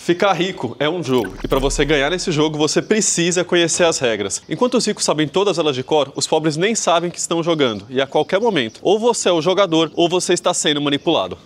Ficar rico é um jogo, e para você ganhar nesse jogo, você precisa conhecer as regras. Enquanto os ricos sabem todas elas de cor, os pobres nem sabem que estão jogando, e a qualquer momento, ou você é o jogador, ou você está sendo manipulado.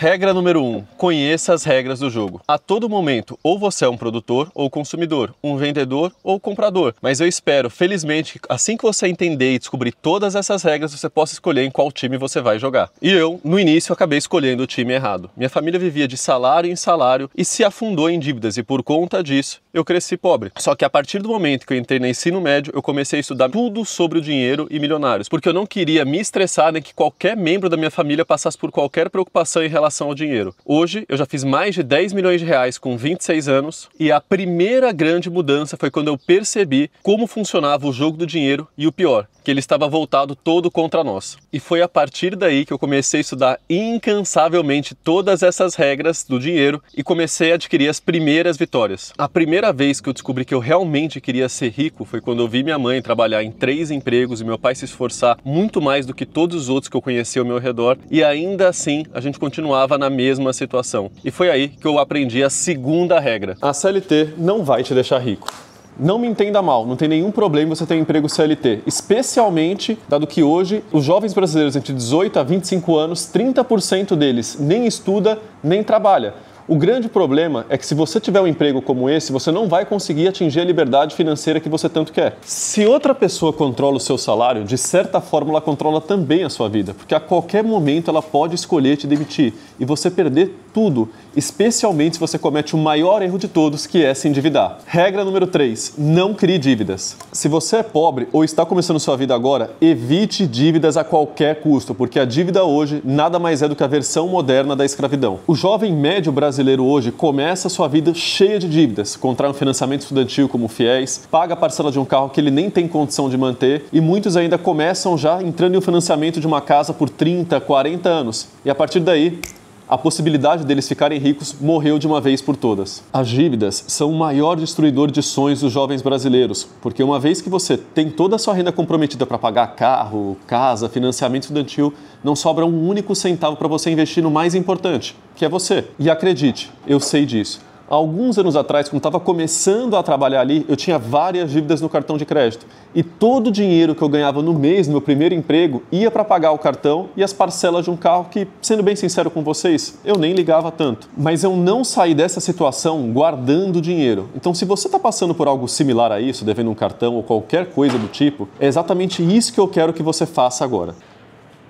Regra número 1. Conheça as regras do jogo. A todo momento, ou você é um produtor ou consumidor, um vendedor ou comprador. Mas eu espero, felizmente, que assim que você entender e descobrir todas essas regras, você possa escolher em qual time você vai jogar. E eu, no início, acabei escolhendo o time errado. Minha família vivia de salário em salário e se afundou em dívidas, e por conta disso, eu cresci pobre. Só que a partir do momento que eu entrei no ensino médio, eu comecei a estudar tudo sobre o dinheiro e milionários, porque eu não queria me estressar nem que qualquer membro da minha família passasse por qualquer preocupação em relação ao dinheiro. Hoje, eu já fiz mais de 10 milhões de reais com 26 anos e a primeira grande mudança foi quando eu percebi como funcionava o jogo do dinheiro e o pior, que ele estava voltado todo contra nós. E foi a partir daí que eu comecei a estudar incansavelmente todas essas regras do dinheiro e comecei a adquirir as primeiras vitórias. A primeira vez que eu descobri que eu realmente queria ser rico foi quando eu vi minha mãe trabalhar em 3 empregos e meu pai se esforçar muito mais do que todos os outros que eu conhecia ao meu redor, e ainda assim a gente continuava na mesma situação. E foi aí que eu aprendi a segunda regra. A CLT não vai te deixar rico. Não me entenda mal, não tem nenhum problema você ter um emprego CLT, especialmente dado que hoje os jovens brasileiros entre 18 a 25 anos, 30% deles nem estuda nem trabalha. O grande problema é que se você tiver um emprego como esse, você não vai conseguir atingir a liberdade financeira que você tanto quer. Se outra pessoa controla o seu salário, de certa forma ela controla também a sua vida, porque a qualquer momento ela pode escolher te demitir e você perder tudo, especialmente se você comete o maior erro de todos, que é se endividar. Regra número 3, não crie dívidas. Se você é pobre ou está começando sua vida agora, evite dívidas a qualquer custo, porque a dívida hoje nada mais é do que a versão moderna da escravidão. O jovem médio brasileiro hoje começa a sua vida cheia de dívidas, contrai um financiamento estudantil como o FIES, paga a parcela de um carro que ele nem tem condição de manter, e muitos ainda começam já entrando em um financiamento de uma casa por 30, 40 anos. E a partir daí, a possibilidade deles ficarem ricos morreu de uma vez por todas. As dívidas são o maior destruidor de sonhos dos jovens brasileiros, porque uma vez que você tem toda a sua renda comprometida para pagar carro, casa, financiamento estudantil, não sobra um único centavo para você investir no mais importante, que é você. E acredite, eu sei disso. Há alguns anos atrás, quando estava começando a trabalhar ali, eu tinha várias dívidas no cartão de crédito. E todo o dinheiro que eu ganhava no mês, no meu primeiro emprego, ia para pagar o cartão e as parcelas de um carro que, sendo bem sincero com vocês, eu nem ligava tanto. Mas eu não saí dessa situação guardando dinheiro. Então, se você está passando por algo similar a isso, devendo um cartão ou qualquer coisa do tipo, é exatamente isso que eu quero que você faça agora.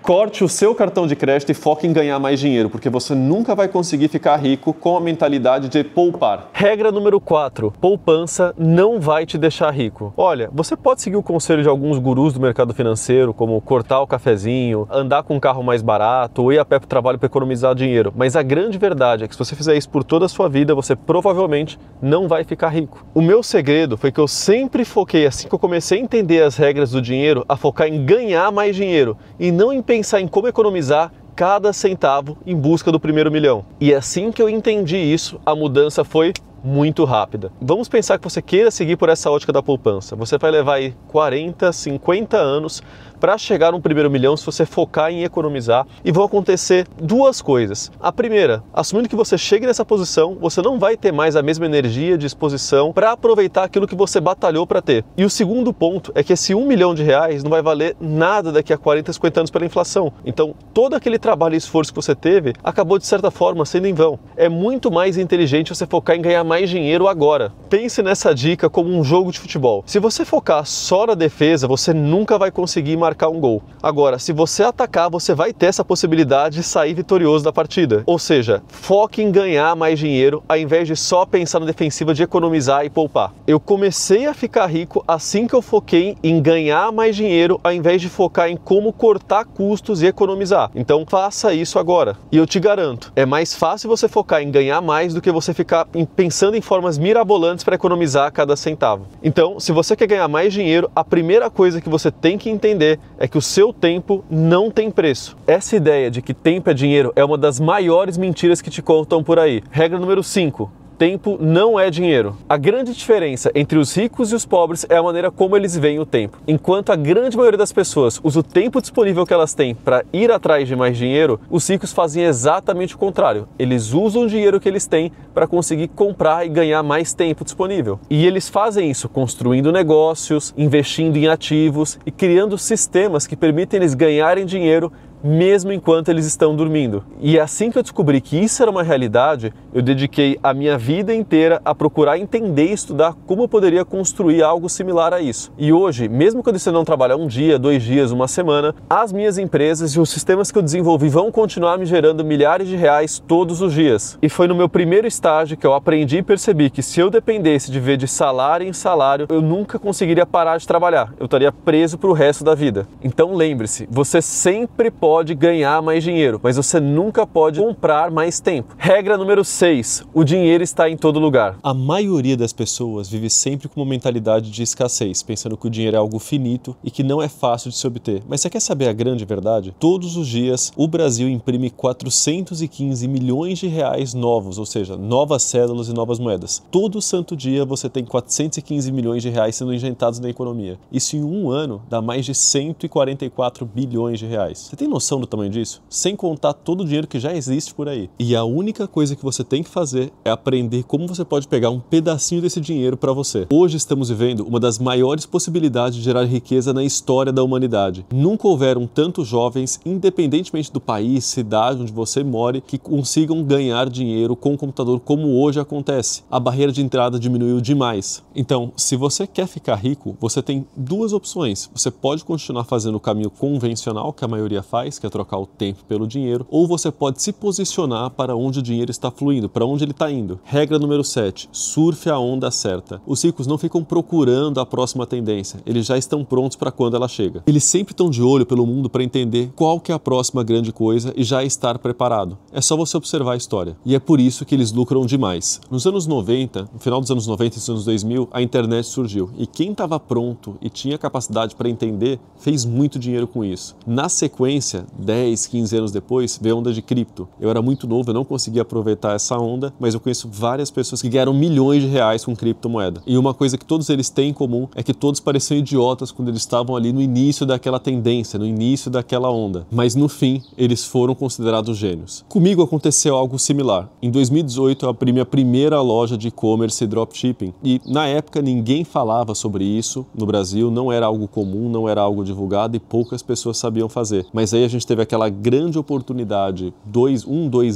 Corte o seu cartão de crédito e foque em ganhar mais dinheiro, porque você nunca vai conseguir ficar rico com a mentalidade de poupar. Regra número 4. Poupança não vai te deixar rico. Olha, você pode seguir o conselho de alguns gurus do mercado financeiro, como cortar o cafezinho, andar com um carro mais barato ou ir a pé para o trabalho para economizar dinheiro. Mas a grande verdade é que se você fizer isso por toda a sua vida, você provavelmente não vai ficar rico. O meu segredo foi que eu sempre foquei, assim que eu comecei a entender as regras do dinheiro, a focar em ganhar mais dinheiro e não em pensar em como economizar cada centavo em busca do primeiro milhão. E assim que eu entendi isso, a mudança foi muito rápida. Vamos pensar que você queira seguir por essa ótica da poupança. Você vai levar aí 40, 50 anos para chegar no primeiro milhão se você focar em economizar, e vão acontecer duas coisas. A primeira, assumindo que você chegue nessa posição, você não vai ter mais a mesma energia, disposição para aproveitar aquilo que você batalhou para ter. E o segundo ponto é que esse 1 milhão de reais não vai valer nada daqui a 40, 50 anos pela inflação. Então, todo aquele trabalho e esforço que você teve acabou de certa forma sendo em vão. É muito mais inteligente você focar em ganhar mais dinheiro agora. Pense nessa dica como um jogo de futebol. Se você focar só na defesa, você nunca vai conseguir marcar um gol. Agora, se você atacar, você vai ter essa possibilidade de sair vitorioso da partida. Ou seja, foque em ganhar mais dinheiro ao invés de só pensar na defensiva de economizar e poupar. Eu comecei a ficar rico assim que eu foquei em ganhar mais dinheiro ao invés de focar em como cortar custos e economizar. Então faça isso agora. E eu te garanto, é mais fácil você focar em ganhar mais do que você ficar pensando em formas mirabolantes para economizar cada centavo. Então, se você quer ganhar mais dinheiro, a primeira coisa que você tem que entender é que o seu tempo não tem preço. Essa ideia de que tempo é dinheiro é uma das maiores mentiras que te contam por aí. Regra número 5. tempo não é dinheiro. A grande diferença entre os ricos e os pobres é a maneira como eles veem o tempo. Enquanto a grande maioria das pessoas usa o tempo disponível que elas têm para ir atrás de mais dinheiro, os ricos fazem exatamente o contrário. Eles usam o dinheiro que eles têm para conseguir comprar e ganhar mais tempo disponível. E eles fazem isso construindo negócios, investindo em ativos e criando sistemas que permitem eles ganharem dinheiro mesmo enquanto eles estão dormindo. E assim que eu descobri que isso era uma realidade, eu dediquei a minha vida inteira a procurar entender e estudar como eu poderia construir algo similar a isso. E hoje, mesmo quando você não trabalhar um dia, 2 dias, uma semana, as minhas empresas e os sistemas que eu desenvolvi vão continuar me gerando milhares de reais todos os dias. E foi no meu primeiro estágio que eu aprendi e percebi que se eu dependesse de ver de salário em salário, eu nunca conseguiria parar de trabalhar. Eu estaria preso para o resto da vida. Então lembre-se, você sempre pode ganhar mais dinheiro, mas você nunca pode comprar mais tempo. Regra número 6, o dinheiro está em todo lugar. A maioria das pessoas vive sempre com uma mentalidade de escassez, pensando que o dinheiro é algo finito e que não é fácil de se obter. Mas você quer saber a grande verdade? Todos os dias, o Brasil imprime 415 milhões de reais novos, ou seja, novas cédulas e novas moedas. Todo santo dia você tem 415 milhões de reais sendo injetados na economia. Isso em um ano dá mais de 144 bilhões de reais. Você tem noção do tamanho disso? Sem contar todo o dinheiro que já existe por aí. E a única coisa que você tem que fazer é aprender como você pode pegar um pedacinho desse dinheiro para você. Hoje estamos vivendo uma das maiores possibilidades de gerar riqueza na história da humanidade. Nunca houveram tantos jovens, independentemente do país, cidade onde você mora, que consigam ganhar dinheiro com o computador como hoje acontece. A barreira de entrada diminuiu demais. Então, se você quer ficar rico, você tem duas opções. Você pode continuar fazendo o caminho convencional que a maioria faz, que é trocar o tempo pelo dinheiro, ou você pode se posicionar para onde o dinheiro está fluindo, para onde ele está indo. Regra número 7, surfe a onda certa. Os ricos não ficam procurando a próxima tendência, eles já estão prontos para quando ela chega. Eles sempre estão de olho pelo mundo para entender qual que é a próxima grande coisa e já estar preparado. É só você observar a história. E é por isso que eles lucram demais. Nos anos 90, no final dos anos 90 e nos anos 2000, a internet surgiu. E quem estava pronto e tinha capacidade para entender, fez muito dinheiro com isso. Na sequência, 10, 15 anos depois, veio a onda de cripto. Eu era muito novo, eu não conseguia aproveitar essa onda, mas eu conheço várias pessoas que ganharam milhões de reais com criptomoeda. E uma coisa que todos eles têm em comum é que todos pareciam idiotas quando eles estavam ali no início daquela tendência, no início daquela onda. Mas no fim, eles foram considerados gênios. Comigo aconteceu algo similar. Em 2018, eu abri minha primeira loja de e-commerce e dropshipping. E na época, ninguém falava sobre isso no Brasil, não era algo comum, não era algo divulgado e poucas pessoas sabiam fazer. Mas aí a gente teve aquela grande oportunidade 2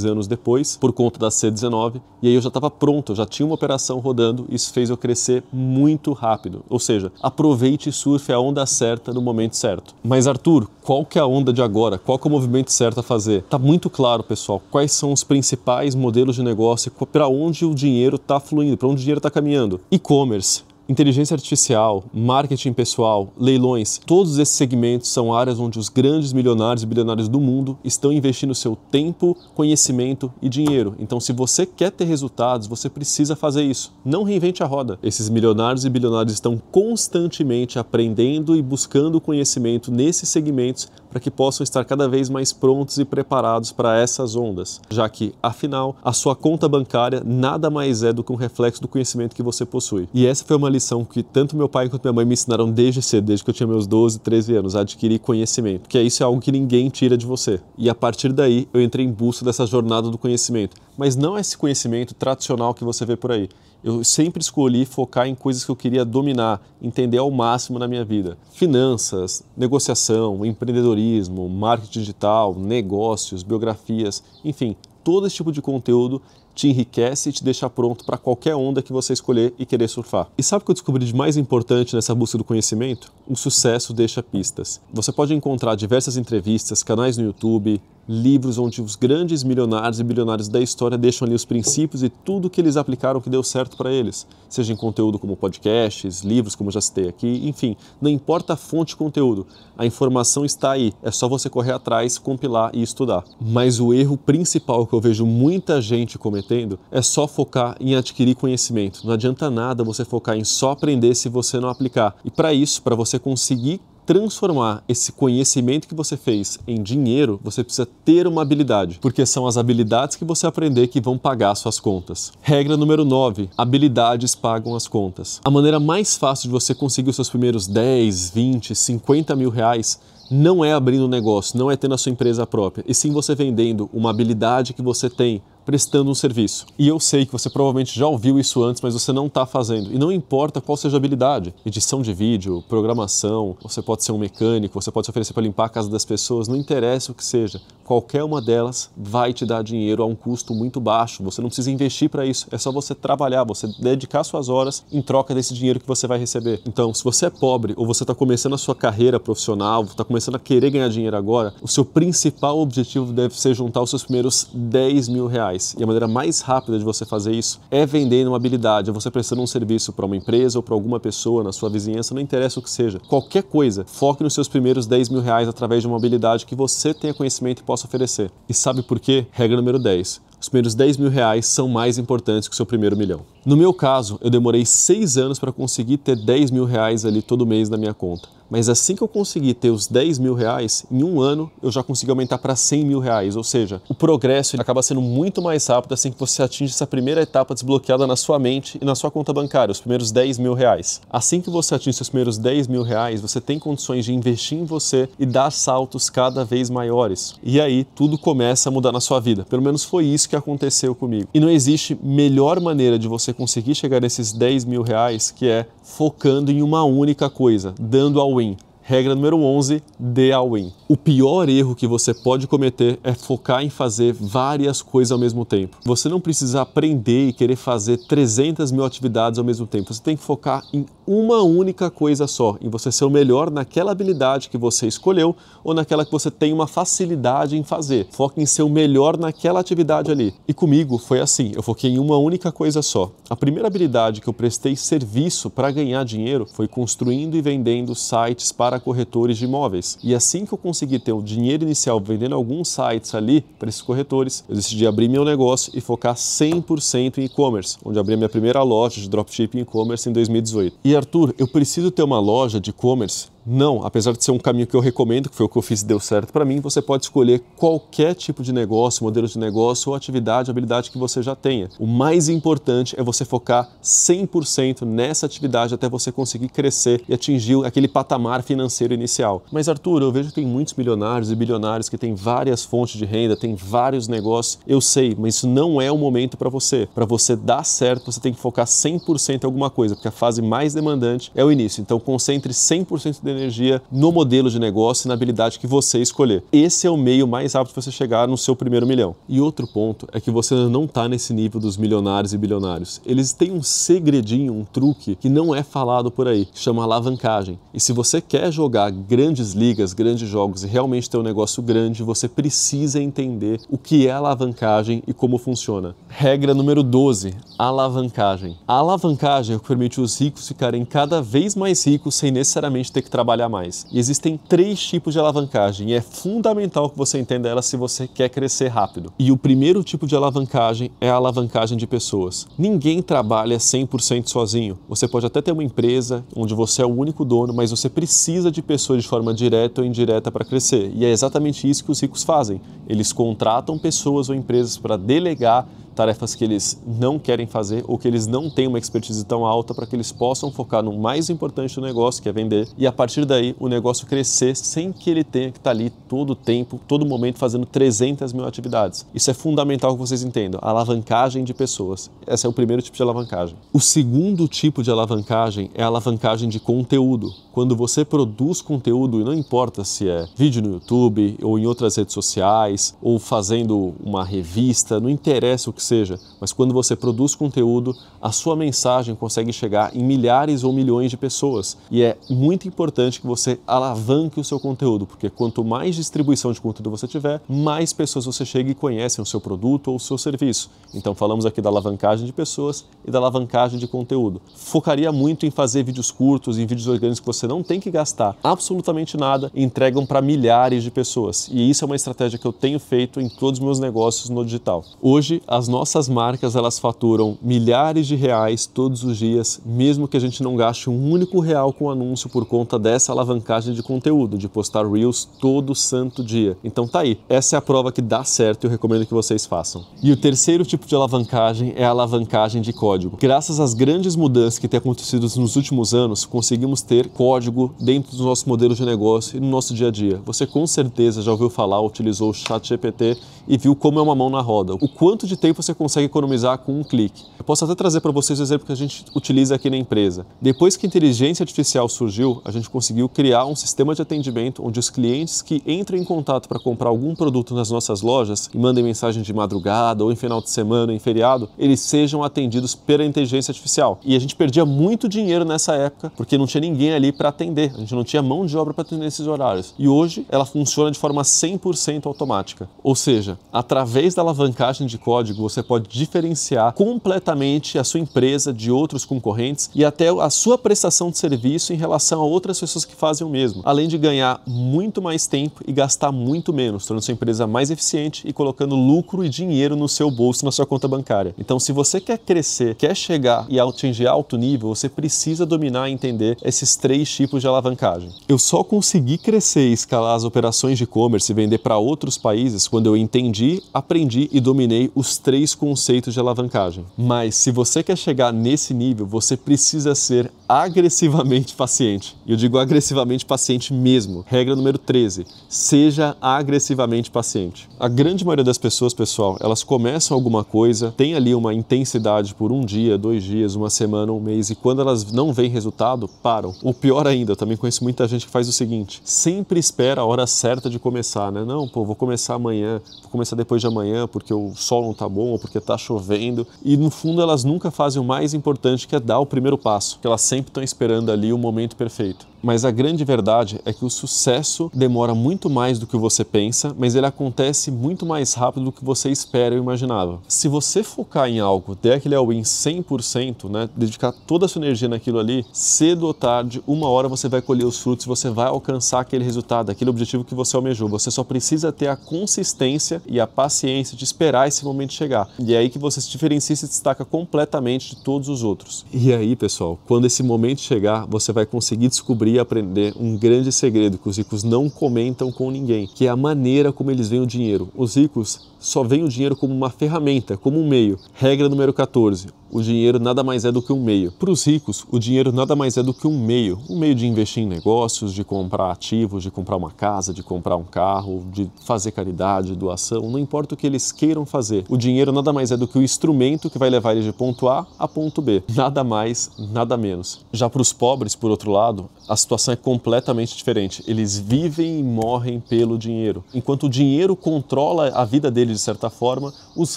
anos depois, por conta da C19, e aí eu já estava pronto, eu já tinha uma operação rodando, e isso fez eu crescer muito rápido. Ou seja, aproveite e surfe a onda certa no momento certo. Mas Arthur, qual que é a onda de agora? Qual que é o movimento certo a fazer? Tá muito claro, pessoal, quais são os principais modelos de negócio, para onde o dinheiro está fluindo, para onde o dinheiro está caminhando. E-commerce, inteligência artificial, marketing pessoal, leilões, todos esses segmentos são áreas onde os grandes milionários e bilionários do mundo estão investindo seu tempo, conhecimento e dinheiro. Então, se você quer ter resultados, você precisa fazer isso. Não reinvente a roda. Esses milionários e bilionários estão constantemente aprendendo e buscando conhecimento nesses segmentos para que possam estar cada vez mais prontos e preparados para essas ondas, já que, afinal, a sua conta bancária nada mais é do que um reflexo do conhecimento que você possui. E essa foi uma lição que tanto meu pai quanto minha mãe me ensinaram desde cedo, desde que eu tinha meus 12, 13 anos, a adquirir conhecimento, que isso é algo que ninguém tira de você. E a partir daí, eu entrei em busca dessa jornada do conhecimento. Mas não esse conhecimento tradicional que você vê por aí. Eu sempre escolhi focar em coisas que eu queria dominar, entender ao máximo na minha vida. Finanças, negociação, empreendedorismo, marketing digital, negócios, biografias, enfim, todo esse tipo de conteúdo te enriquece e te deixa pronto para qualquer onda que você escolher e querer surfar. E sabe o que eu descobri de mais importante nessa busca do conhecimento? O sucesso deixa pistas. Você pode encontrar diversas entrevistas, canais no YouTube, livros onde os grandes milionários e bilionários da história deixam ali os princípios e tudo que eles aplicaram que deu certo para eles. Seja em conteúdo como podcasts, livros como eu já citei aqui, enfim, não importa a fonte de conteúdo, a informação está aí, é só você correr atrás, compilar e estudar. Mas o erro principal que eu vejo muita gente cometendo é só focar em adquirir conhecimento. Não adianta nada você focar em só aprender se você não aplicar. E para isso, para você conseguir transformar esse conhecimento que você fez em dinheiro, você precisa ter uma habilidade, porque são as habilidades que você aprender que vão pagar suas contas. Regra número 9, habilidades pagam as contas. A maneira mais fácil de você conseguir os seus primeiros 10, 20, 50 mil reais não é abrindo um negócio, não é tendo a sua empresa própria, e sim você vendendo uma habilidade que você tem, prestando um serviço. E eu sei que você provavelmente já ouviu isso antes, mas você não está fazendo. E não importa qual seja a habilidade, edição de vídeo, programação, você pode ser um mecânico, você pode se oferecer para limpar a casa das pessoas, não interessa o que seja. Qualquer uma delas vai te dar dinheiro a um custo muito baixo. Você não precisa investir para isso, é só você trabalhar, você dedicar suas horas em troca desse dinheiro que você vai receber. Então, se você é pobre ou você está começando a sua carreira profissional, está começando a querer ganhar dinheiro agora, o seu principal objetivo deve ser juntar os seus primeiros 10 mil reais. E a maneira mais rápida de você fazer isso é vendendo uma habilidade, é você prestando um serviço para uma empresa ou para alguma pessoa na sua vizinhança, não interessa o que seja. Qualquer coisa, foque nos seus primeiros 10 mil reais através de uma habilidade que você tenha conhecimento e possa oferecer. E sabe por quê? Regra número 10. Os primeiros 10 mil reais são mais importantes que o seu primeiro milhão. No meu caso, eu demorei 6 anos para conseguir ter 10 mil reais ali todo mês na minha conta. Mas assim que eu consegui ter os 10 mil reais, em um ano eu já consegui aumentar para 100 mil reais. Ou seja, o progresso ele acaba sendo muito mais rápido assim que você atinge essa primeira etapa desbloqueada na sua mente e na sua conta bancária, os primeiros 10 mil reais. Assim que você atinge seus primeiros 10 mil reais, você tem condições de investir em você e dar saltos cada vez maiores. E aí tudo começa a mudar na sua vida. Pelo menos foi isso que aconteceu comigo. E não existe melhor maneira de você conseguir chegar nesses 10 mil reais que é focando em uma única coisa, dando all-in. Regra número 11, dê all-in. O pior erro que você pode cometer é focar em fazer várias coisas ao mesmo tempo. Você não precisa aprender e querer fazer 300 mil atividades ao mesmo tempo. Você tem que focar em uma única coisa só, em você ser o melhor naquela habilidade que você escolheu ou naquela que você tem uma facilidade em fazer. Foque em ser o melhor naquela atividade ali. E comigo foi assim, eu foquei em uma única coisa só. A primeira habilidade que eu prestei serviço para ganhar dinheiro foi construindo e vendendo sites para corretores de imóveis. E assim que eu consegui ter o dinheiro inicial vendendo alguns sites ali para esses corretores, eu decidi abrir meu negócio e focar 100% em e-commerce, onde abri a minha primeira loja de dropshipping e-commerce em 2018. E Arthur, eu preciso ter uma loja de e-commerce? Não, apesar de ser um caminho que eu recomendo, que foi o que eu fiz e deu certo para mim, você pode escolher qualquer tipo de negócio, modelo de negócio ou atividade, habilidade que você já tenha. O mais importante é você focar 100% nessa atividade até você conseguir crescer e atingir aquele patamar financeiro inicial. Mas Arthur, eu vejo que tem muitos milionários e bilionários que têm várias fontes de renda, têm vários negócios. Eu sei, mas isso não é o momento para você. Para você dar certo, você tem que focar 100% em alguma coisa, porque a fase mais demandante é o início. Então concentre 100% de energia no modelo de negócio e na habilidade que você escolher. Esse é o meio mais rápido de você chegar no seu primeiro milhão. E outro ponto é que você não está nesse nível dos milionários e bilionários. Eles têm um segredinho, um truque que não é falado por aí, que chama alavancagem. E se você quer jogar grandes ligas, grandes jogos e realmente ter um negócio grande, você precisa entender o que é alavancagem e como funciona. Regra número 12, alavancagem. A alavancagem é o que permite os ricos ficarem cada vez mais ricos sem necessariamente ter que trabalhar mais. E existem 3 tipos de alavancagem e é fundamental que você entenda elas se você quer crescer rápido. E o primeiro tipo de alavancagem é a alavancagem de pessoas. Ninguém trabalha 100% sozinho. Você pode até ter uma empresa onde você é o único dono, mas você precisa de pessoas de forma direta ou indireta para crescer. E é exatamente isso que os ricos fazem. Eles contratam pessoas ou empresas para delegar tarefas que eles não querem fazer ou que eles não têm uma expertise tão alta para que eles possam focar no mais importante do negócio, que é vender, e a partir daí o negócio crescer sem que ele tenha que estar ali todo o tempo, todo momento fazendo 300 mil atividades. Isso é fundamental que vocês entendam, a alavancagem de pessoas. Esse é o primeiro tipo de alavancagem. O segundo tipo de alavancagem é a alavancagem de conteúdo. Quando você produz conteúdo, e não importa se é vídeo no YouTube ou em outras redes sociais, ou fazendo uma revista, não interessa o que seja, mas quando você produz conteúdo, a sua mensagem consegue chegar em milhares ou milhões de pessoas. E é muito importante que você alavanque o seu conteúdo, porque quanto mais distribuição de conteúdo você tiver, mais pessoas você chega e conhecem o seu produto ou o seu serviço. Então falamos aqui da alavancagem de pessoas e da alavancagem de conteúdo. Focaria muito em fazer vídeos curtos, em vídeos orgânicos que você não tem que gastar absolutamente nada e entregam para milhares de pessoas. E isso é uma estratégia que eu tenho feito em todos os meus negócios no digital. Hoje, as nossas marcas, elas faturam milhares de reais todos os dias, mesmo que a gente não gaste um único real com anúncio por conta dessa alavancagem de conteúdo, de postar Reels todo santo dia. Então tá aí, essa é a prova que dá certo e eu recomendo que vocês façam. E o terceiro tipo de alavancagem é a alavancagem de código. Graças às grandes mudanças que têm acontecido nos últimos anos, conseguimos ter código dentro dos nossos modelos de negócio e no nosso dia a dia. Você com certeza já ouviu falar, utilizou o ChatGPT e viu como é uma mão na roda. O quanto de tempo você consegue economizar com um clique. Eu posso até trazer para vocês o exemplo que a gente utiliza aqui na empresa. Depois que a inteligência artificial surgiu, a gente conseguiu criar um sistema de atendimento onde os clientes que entram em contato para comprar algum produto nas nossas lojas e mandem mensagem de madrugada ou em final de semana, em feriado, eles sejam atendidos pela inteligência artificial. E a gente perdia muito dinheiro nessa época porque não tinha ninguém ali para atender. A gente não tinha mão de obra para atender esses horários. E hoje ela funciona de forma 100% automática. Ou seja, através da alavancagem de código, você pode diferenciar completamente a sua empresa de outros concorrentes e até a sua prestação de serviço em relação a outras pessoas que fazem o mesmo, além de ganhar muito mais tempo e gastar muito menos, tornando sua empresa mais eficiente e colocando lucro e dinheiro no seu bolso, na sua conta bancária. Então, se você quer crescer, quer chegar e atingir alto nível, você precisa dominar e entender esses 3 tipos de alavancagem. Eu só consegui crescer e escalar as operações de e-commerce e vender para outros países quando eu entendi, aprendi e dominei os 3 conceitos de alavancagem. Mas se você quer chegar nesse nível, você precisa ser agressivamente paciente. E eu digo agressivamente paciente mesmo. Regra número 13. Seja agressivamente paciente. A grande maioria das pessoas, pessoal, elas começam alguma coisa, tem ali uma intensidade por um dia, 2 dias, uma semana, um mês, e quando elas não veem resultado, param. Ou pior ainda, eu também conheço muita gente que faz o seguinte, sempre espera a hora certa de começar, né? Não, pô, vou começar amanhã, vou começar depois de amanhã porque o sol não tá bom ou porque tá chovendo. E no fundo elas nunca fazem o mais importante, que é dar o primeiro passo, que elas sempre estão esperando ali o momento perfeito. Mas a grande verdade é que o sucesso demora muito mais do que você pensa, mas ele acontece muito mais rápido do que você espera ou imaginava. Se você focar em algo, der aquele all-in 100%, né, dedicar toda a sua energia naquilo ali, cedo ou tarde, uma hora você vai colher os frutos, você vai alcançar aquele resultado, aquele objetivo que você almejou. Você só precisa ter a consistência e a paciência de esperar esse momento chegar. E é aí que você se diferencia e se destaca completamente de todos os outros. E aí, pessoal, quando esse momento chegar, você vai conseguir descobrir e aprender um grande segredo que os ricos não comentam com ninguém, que é a maneira como eles veem o dinheiro. Os ricos só veem o dinheiro como uma ferramenta, como um meio. Regra número 14. O dinheiro nada mais é do que um meio. Para os ricos, o dinheiro nada mais é do que um meio de investir em negócios, de comprar ativos, de comprar uma casa, de comprar um carro, de fazer caridade, doação, não importa o que eles queiram fazer. O dinheiro nada mais é do que o instrumento que vai levar eles de ponto A a ponto B. Nada mais, nada menos. Já para os pobres, por outro lado, a situação é completamente diferente. Eles vivem e morrem pelo dinheiro. Enquanto o dinheiro controla a vida deles de certa forma, os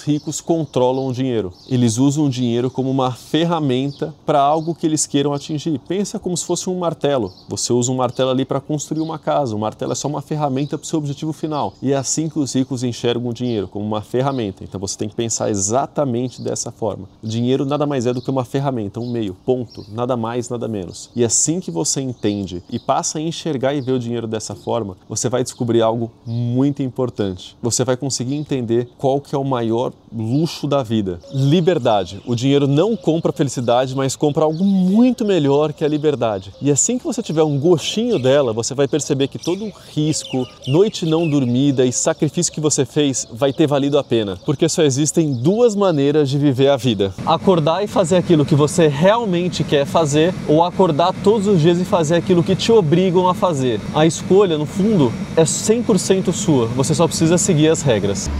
ricos controlam o dinheiro. Eles usam o dinheiro como uma ferramenta para algo que eles queiram atingir. Pensa como se fosse um martelo. Você usa um martelo ali para construir uma casa. O martelo é só uma ferramenta para o seu objetivo final. E é assim que os ricos enxergam o dinheiro, como uma ferramenta. Então você tem que pensar exatamente dessa forma. O dinheiro nada mais é do que uma ferramenta, um meio, ponto. Nada mais, nada menos. E assim que você entende e passa a enxergar e ver o dinheiro dessa forma, você vai descobrir algo muito importante. Você vai conseguir entender qual que é o maior luxo da vida. Liberdade. O dinheiro não compra felicidade, mas compra algo muito melhor que a liberdade. E assim que você tiver um gostinho dela, você vai perceber que todo o risco, noite não dormida e sacrifício que você fez vai ter valido a pena. Porque só existem 2 maneiras de viver a vida. Acordar e fazer aquilo que você realmente quer fazer, ou acordar todos os dias e fazer aquilo que te obrigam a fazer. A escolha, no fundo, é 100% sua. Você só precisa seguir as regras.